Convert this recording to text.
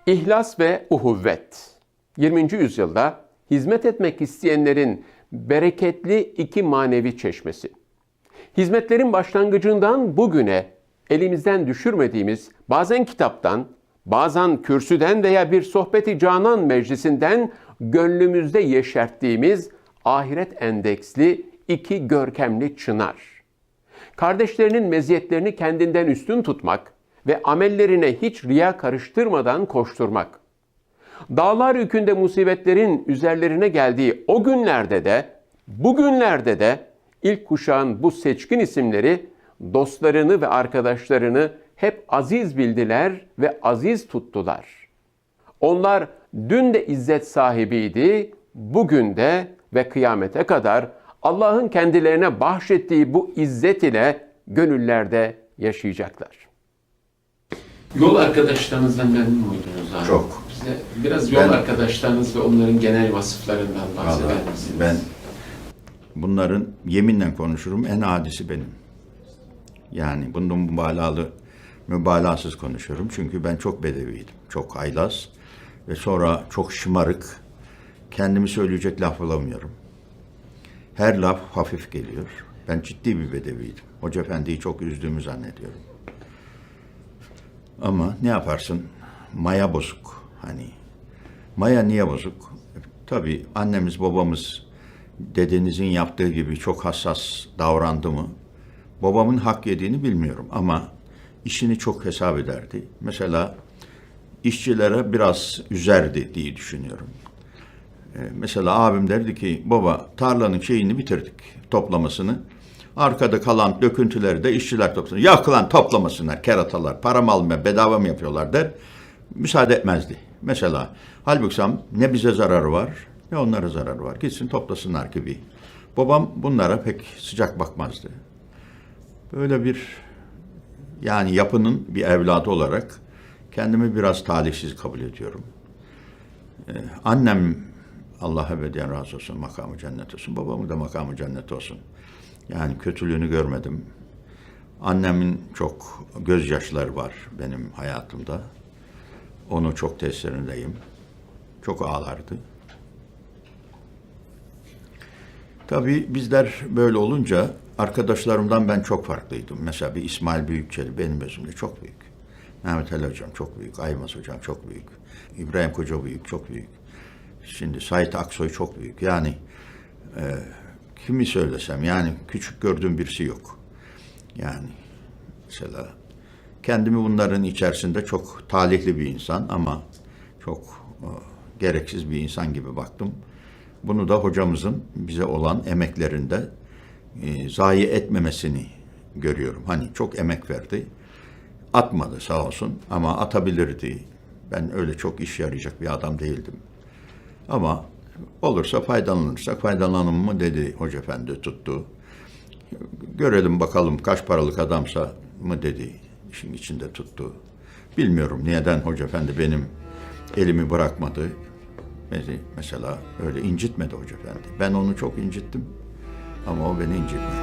İhlas ve uhuvvet. 20. yüzyılda hizmet etmek isteyenlerin bereketli iki manevi çeşmesi. Hizmetlerin başlangıcından bugüne elimizden düşürmediğimiz, bazen kitaptan, bazen kürsüden veya bir sohbeti canan meclisinden gönlümüzde yeşerttiğimiz ahiret endeksli iki görkemli çınar. Kardeşlerinin meziyetlerini kendinden üstün tutmak ve amellerine hiç riya karıştırmadan koşturmak. Dağlar yükünde musibetlerin üzerlerine geldiği o günlerde de, bugünlerde de ilk kuşağın bu seçkin isimleri dostlarını ve arkadaşlarını hep aziz bildiler ve aziz tuttular. Onlar dün de izzet sahibiydi, bugün de ve kıyamete kadar Allah'ın kendilerine bahşettiği bu izzet ile gönüllerde yaşayacaklar. Yol arkadaşlarınızdan memnun muydunuz abi? Çok. Bize biraz yol arkadaşlarınız ve onların genel vasıflarından bahseder misiniz? Ben bunların yeminle konuşurum, en adisi benim. Yani bunun mübalağasız konuşuyorum. Çünkü ben çok bedeviydim, çok haylaz ve sonra çok şımarık. Kendimi söyleyecek laf bulamıyorum. Her laf hafif geliyor. Ben ciddi bir bedeviydim. Hoca Efendi'yi çok üzdüğümü zannediyorum. Ama ne yaparsın? Maya bozuk. Hani maya niye bozuk? Tabii annemiz, babamız dedenizin yaptığı gibi çok hassas davrandı mı? Babamın hak yediğini bilmiyorum ama işini çok hesap ederdi. Mesela işçilere biraz üzerdi diye düşünüyorum. Mesela abim derdi ki, baba tarlanın şeyini bitirdik, toplamasını. Arkada kalan döküntüleri de işçiler toplasın. Yok lan toplamasınlar, keratalar, param almaya, bedava mı yapıyorlar der. Müsaade etmezdi. Mesela halbuki ne bize zararı var, ne onlara zararı var. Gitsin toplasınlar gibi. Babam bunlara pek sıcak bakmazdı. Böyle bir, yani yapının bir evladı olarak kendimi biraz talihsiz kabul ediyorum. Annem, Allah ebediyen razı olsun, makamı cennet olsun. Babamın da makamı cennet olsun. Yani kötülüğünü görmedim. Annemin çok gözyaşları var benim hayatımda. Onu çok tesirindeyim. Çok ağlardı. Tabii bizler böyle olunca arkadaşlarımdan ben çok farklıydım. Mesela bir İsmail Büyükçeli benim gözümde çok büyük. Mehmet Ali Hocam çok büyük. Aymaz Hocam çok büyük. İbrahim Koca büyük, çok büyük. Şimdi Sait Aksoy çok büyük. Yani kimi söylesem, yani küçük gördüğüm birisi yok. Yani mesela kendimi bunların içerisinde çok talihli bir insan ama çok gereksiz bir insan gibi baktım. Bunu da hocamızın bize olan emeklerinde zayi etmemesini görüyorum. Hani çok emek verdi. Atmadı sağ olsun ama atabilirdi. Ben öyle çok iş yarayacak bir adam değildim. Ama olursa faydalanırsak faydalanalım mı dedi Hoca Efendi, tuttu. Görelim bakalım kaç paralık adamsa mı dedi, işin içinde tuttu. Bilmiyorum neden Hoca Efendi benim elimi bırakmadı. Mesela öyle incitmedi Hoca Efendi. Ben onu çok incittim ama o beni incitmedi.